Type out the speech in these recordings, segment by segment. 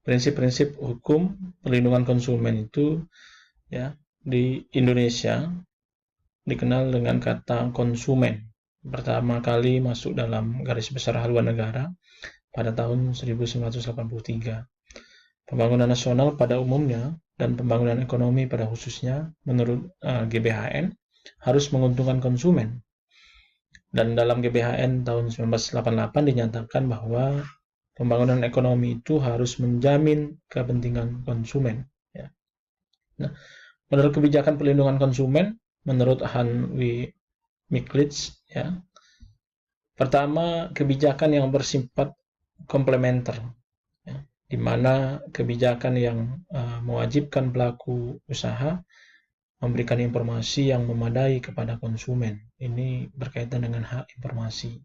prinsip-prinsip hukum perlindungan konsumen itu ya di Indonesia dikenal dengan kata konsumen. Pertama kali masuk dalam garis besar haluan negara pada tahun 1983. Pembangunan nasional pada umumnya dan pembangunan ekonomi pada khususnya menurut GBHN harus menguntungkan konsumen. Dan dalam GBHN tahun 1988 dinyatakan bahwa pembangunan ekonomi itu harus menjamin kepentingan konsumen. Ya. Nah, menurut kebijakan perlindungan konsumen, menurut Han W. Miklitz, ya, pertama kebijakan yang bersifat komplementer, ya, di mana kebijakan yang mewajibkan pelaku usaha memberikan informasi yang memadai kepada konsumen. Ini berkaitan dengan hak informasi.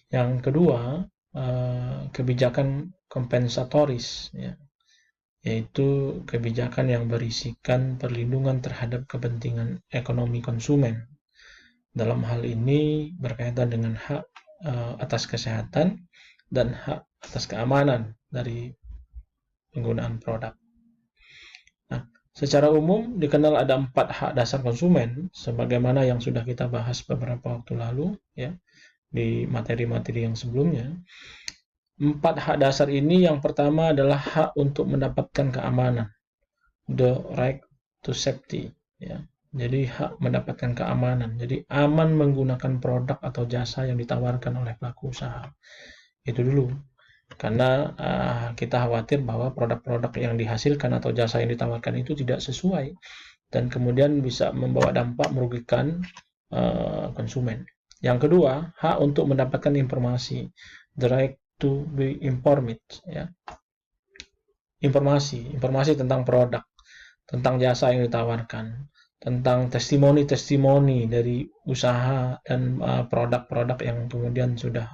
Yang kedua, kebijakan kompensatoris, ya, yaitu kebijakan yang berisikan perlindungan terhadap kepentingan ekonomi konsumen. Dalam hal ini berkaitan dengan hak atas kesehatan dan hak atas keamanan dari penggunaan produk. Nah, secara umum dikenal ada 4 hak dasar konsumen, sebagaimana yang sudah kita bahas beberapa waktu lalu, ya, di materi-materi yang sebelumnya. 4 hak dasar ini yang pertama adalah hak untuk mendapatkan keamanan, the right to safety, ya. Jadi hak mendapatkan keamanan, jadi aman menggunakan produk atau jasa yang ditawarkan oleh pelaku usaha. Itu dulu, karena kita khawatir bahwa produk-produk yang dihasilkan atau jasa yang ditawarkan itu tidak sesuai dan kemudian bisa membawa dampak merugikan konsumen. Yang kedua, hak untuk mendapatkan informasi, the right to be informed, ya. Informasi tentang produk, tentang jasa yang ditawarkan, tentang testimoni-testimoni dari usaha dan produk-produk yang kemudian sudah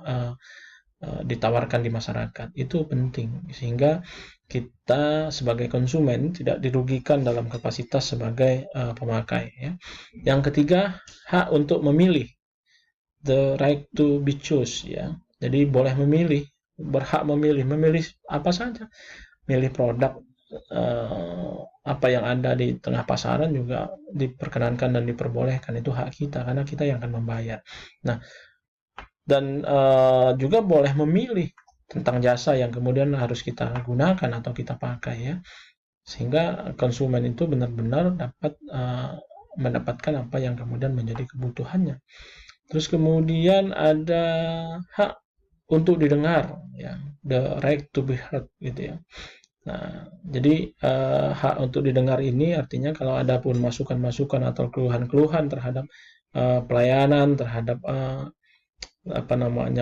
ditawarkan di masyarakat. Itu penting sehingga kita sebagai konsumen tidak dirugikan dalam kapasitas sebagai pemakai, ya. Yang ketiga, hak untuk memilih, the right to be choose, ya. Jadi boleh memilih, berhak memilih apa saja, milih produk apa yang ada di tengah pasaran juga diperkenankan dan diperbolehkan. Itu hak kita karena kita yang akan membayar. Nah, dan juga boleh memilih tentang jasa yang kemudian harus kita gunakan atau kita pakai, ya, sehingga konsumen itu benar-benar dapat mendapatkan apa yang kemudian menjadi kebutuhannya. Terus kemudian ada hak untuk didengar, ya, the right to be heard, gitu ya. Nah, jadi hak untuk didengar ini artinya kalau ada pun masukan-masukan atau keluhan-keluhan terhadap pelayanan, terhadap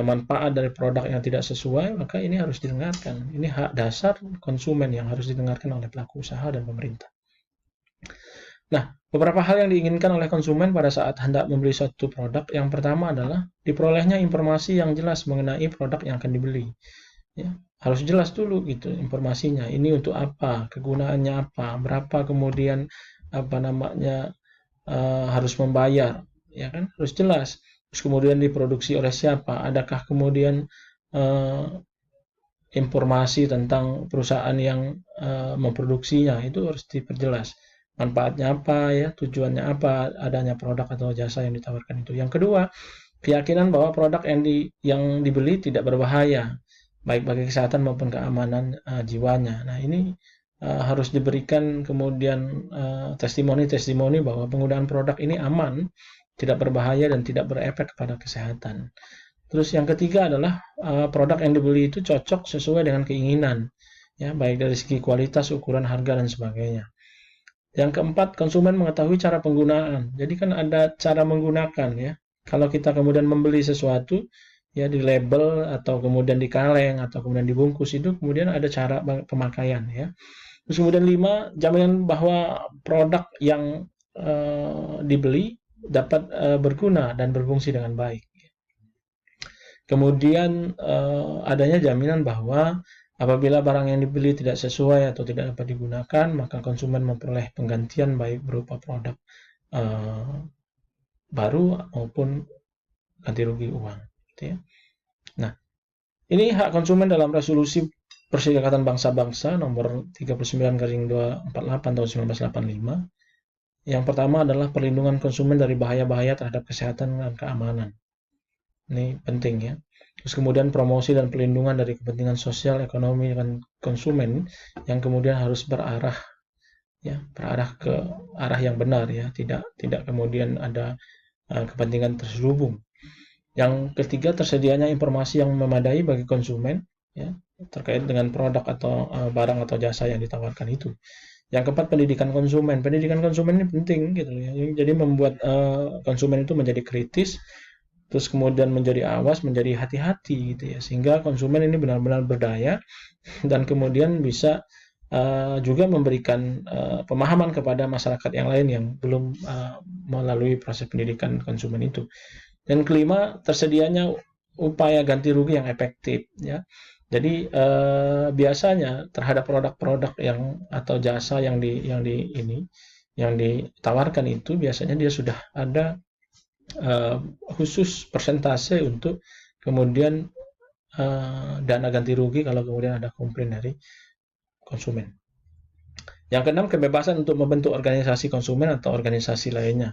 manfaat dari produk yang tidak sesuai, maka ini harus didengarkan. Ini hak dasar konsumen yang harus didengarkan oleh pelaku usaha dan pemerintah. Nah, beberapa hal yang diinginkan oleh konsumen pada saat hendak membeli suatu produk, yang pertama adalah diperolehnya informasi yang jelas mengenai produk yang akan dibeli. Ya, harus jelas dulu gitu informasinya. Ini untuk apa, kegunaannya apa, berapa kemudian harus membayar, ya kan, harus jelas. Terus kemudian diproduksi oleh siapa, adakah kemudian informasi tentang perusahaan yang memproduksinya, itu harus diperjelas. Manfaatnya apa, ya, tujuannya apa adanya produk atau jasa yang ditawarkan itu. Yang kedua, keyakinan bahwa produk yang dibeli tidak berbahaya, baik bagi kesehatan maupun keamanan jiwanya. Nah, ini harus diberikan kemudian testimoni-testimoni bahwa penggunaan produk ini aman, tidak berbahaya dan tidak berefek kepada kesehatan. Terus yang ketiga adalah produk yang dibeli itu cocok sesuai dengan keinginan, ya, baik dari segi kualitas, ukuran, harga, dan sebagainya. Yang keempat, konsumen mengetahui cara penggunaan. Jadi kan ada cara menggunakan, ya. Kalau kita kemudian membeli sesuatu, ya, di label atau kemudian di kaleng atau kemudian dibungkus, itu kemudian ada cara pemakaian, ya. Terus kemudian 5, jaminan bahwa produk yang dibeli dapat berguna dan berfungsi dengan baik. Kemudian adanya jaminan bahwa apabila barang yang dibeli tidak sesuai atau tidak dapat digunakan, maka konsumen memperoleh penggantian baik berupa produk baru maupun ganti rugi uang, gitu ya. Nah, ini hak konsumen dalam resolusi Perserikatan Bangsa-Bangsa nomor 39/248 tahun 1985. Yang pertama adalah perlindungan konsumen dari bahaya-bahaya terhadap kesehatan dan keamanan. Ini penting ya. Terus kemudian promosi dan perlindungan dari kepentingan sosial, ekonomi, dan konsumen yang kemudian harus berarah ke arah yang benar ya, tidak kemudian ada kepentingan terselubung. Yang ketiga, tersedianya informasi yang memadai bagi konsumen ya, terkait dengan produk atau barang atau jasa yang ditawarkan itu. Yang keempat, pendidikan konsumen. Pendidikan konsumen ini penting gitu ya. Jadi membuat konsumen itu menjadi kritis, terus kemudian menjadi awas, menjadi hati-hati gitu ya. Sehingga konsumen ini benar-benar berdaya dan kemudian bisa juga memberikan pemahaman kepada masyarakat yang lain yang belum melalui proses pendidikan konsumen itu. Dan kelima, tersedianya upaya ganti rugi yang efektif ya. Jadi biasanya terhadap produk-produk yang atau jasa yang ditawarkan itu biasanya dia sudah ada khusus persentase untuk kemudian dana ganti rugi kalau kemudian ada komplain dari konsumen. Yang keenam, kebebasan untuk membentuk organisasi konsumen atau organisasi lainnya.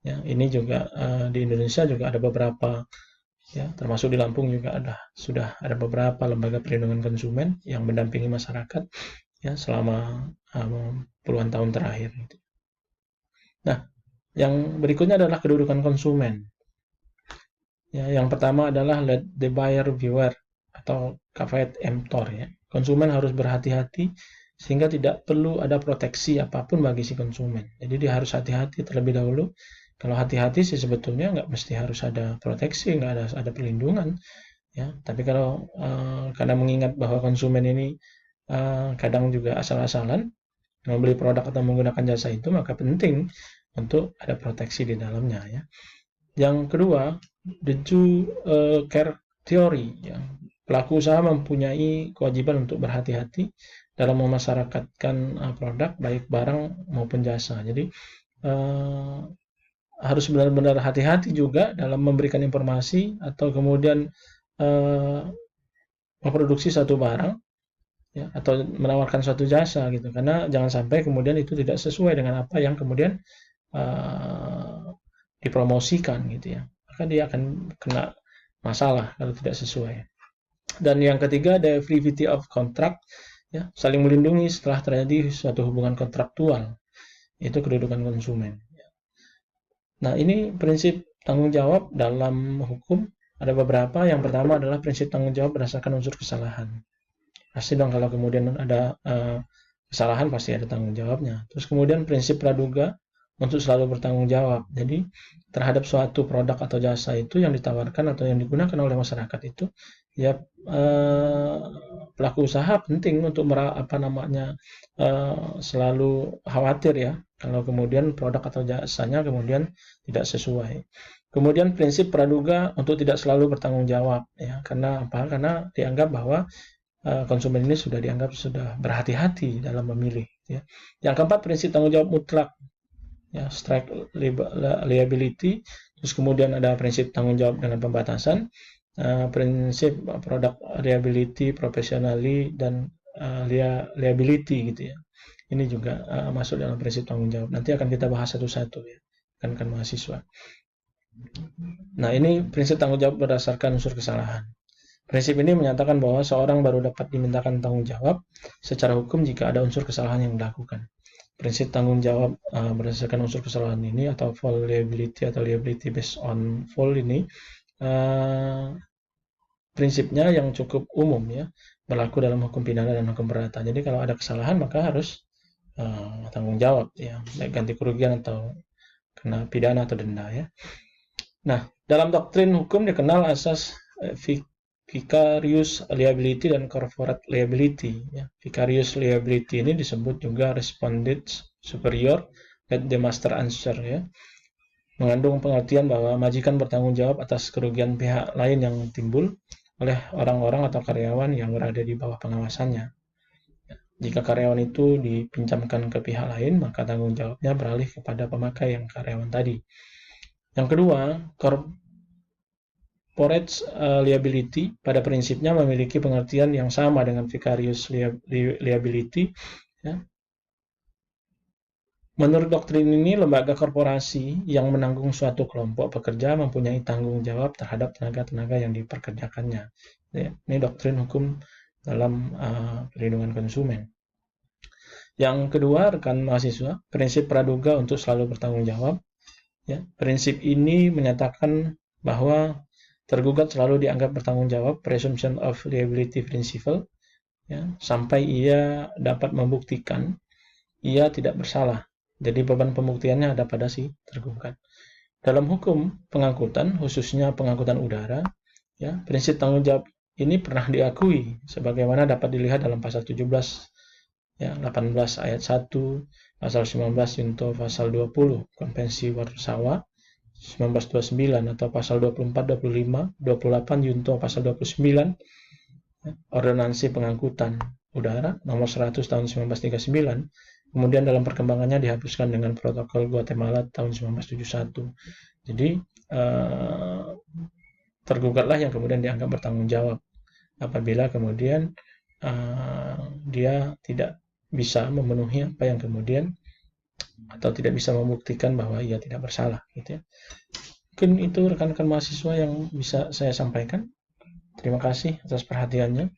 Ya, ini juga di Indonesia juga ada beberapa ya, termasuk di Lampung juga sudah ada beberapa lembaga perlindungan konsumen yang mendampingi masyarakat ya selama puluhan tahun terakhir. Nah, yang berikutnya adalah kedudukan konsumen. Ya, yang pertama adalah let the buyer beware atau kafayat emptor ya. Konsumen harus berhati-hati sehingga tidak perlu ada proteksi apapun bagi si konsumen. Jadi dia harus hati-hati terlebih dahulu. Kalau hati-hati sih sebetulnya nggak mesti harus ada proteksi, nggak ada perlindungan, ya. Tapi kalau karena mengingat bahwa konsumen ini kadang juga asal-asalan membeli produk atau menggunakan jasa itu, maka penting untuk ada proteksi di dalamnya, ya. Yang kedua, the due care theory, ya. Pelaku usaha mempunyai kewajiban untuk berhati-hati dalam memasyarakatkan produk, baik barang maupun jasa. Jadi harus benar-benar hati-hati juga dalam memberikan informasi atau kemudian memproduksi satu barang ya, atau menawarkan suatu jasa gitu, karena jangan sampai kemudian itu tidak sesuai dengan apa yang kemudian dipromosikan gitu ya, maka dia akan kena masalah kalau tidak sesuai. Dan yang ketiga, the validity of contract ya, saling melindungi setelah terjadi suatu hubungan kontraktual, itu kedudukan konsumen. Nah, ini prinsip tanggung jawab dalam hukum ada beberapa. Yang pertama adalah prinsip tanggung jawab berdasarkan unsur kesalahan. Pasti dong kalau kemudian ada kesalahan pasti ada tanggung jawabnya. Terus kemudian prinsip praduga untuk selalu bertanggung jawab. Jadi terhadap suatu produk atau jasa itu yang ditawarkan atau yang digunakan oleh masyarakat itu, ya pelaku usaha penting untuk selalu khawatir ya kalau kemudian produk atau jasanya kemudian tidak sesuai. Kemudian prinsip praduga untuk tidak selalu bertanggung jawab ya, karena apa? Karena dianggap bahwa konsumen ini sudah dianggap sudah berhati-hati dalam memilih ya. Yang keempat, prinsip tanggung jawab mutlak ya, strict liability. Terus kemudian ada prinsip tanggung jawab dengan pembatasan, prinsip product reliability, professionally, dan liability gitu ya. Ini juga masuk dalam prinsip tanggung jawab. Nanti akan kita bahas satu-satu ya, kan mahasiswa. Nah, ini prinsip tanggung jawab berdasarkan unsur kesalahan. Prinsip ini menyatakan bahwa seorang baru dapat dimintakan tanggung jawab secara hukum jika ada unsur kesalahan yang dilakukan. Prinsip tanggung jawab berdasarkan unsur kesalahan ini atau fault liability atau liability based on fault ini prinsipnya yang cukup umum ya, berlaku dalam hukum pidana dan hukum perdata. Jadi kalau ada kesalahan maka harus tanggung jawab ya, baik ganti kerugian atau kena pidana atau denda ya. Nah, dalam doktrin hukum dikenal asas vicarious liability dan corporate liability ya. Vicarious liability ini disebut juga respondent superior let the master answer ya, mengandung pengertian bahwa majikan bertanggung jawab atas kerugian pihak lain yang timbul oleh orang-orang atau karyawan yang berada di bawah pengawasannya. Jika karyawan itu dipinjamkan ke pihak lain, maka tanggung jawabnya beralih kepada pemakai yang karyawan tadi. Yang kedua, corporate liability pada prinsipnya memiliki pengertian yang sama dengan vicarious liability. Ya. Menurut doktrin ini, lembaga korporasi yang menanggung suatu kelompok pekerja mempunyai tanggung jawab terhadap tenaga-tenaga yang diperkerjakannya. Ya, ini doktrin hukum dalam perlindungan konsumen. Yang kedua, rekan mahasiswa, prinsip praduga untuk selalu bertanggung jawab. Ya, prinsip ini menyatakan bahwa tergugat selalu dianggap bertanggung jawab, presumption of liability principle, ya, sampai ia dapat membuktikan ia tidak bersalah. Jadi beban pembuktiannya ada pada si tergugat. Dalam hukum pengangkutan, khususnya pengangkutan udara, ya, prinsip tanggung jawab ini pernah diakui sebagaimana dapat dilihat dalam pasal 17, ya, 18 ayat 1, pasal 19 junto pasal 20 Konvensi Warsawa 1929 atau pasal 24, 25, 28 junto pasal 29 Ordonansi Pengangkutan Udara nomor 100 tahun 1939. Kemudian dalam perkembangannya dihapuskan dengan Protokol Guatemala tahun 1971. Jadi tergugatlah yang kemudian dianggap bertanggung jawab apabila kemudian dia tidak bisa memenuhi apa yang kemudian atau tidak bisa membuktikan bahwa ia tidak bersalah, gitu ya. Mungkin itu rekan-rekan mahasiswa yang bisa saya sampaikan. Terima kasih atas perhatiannya.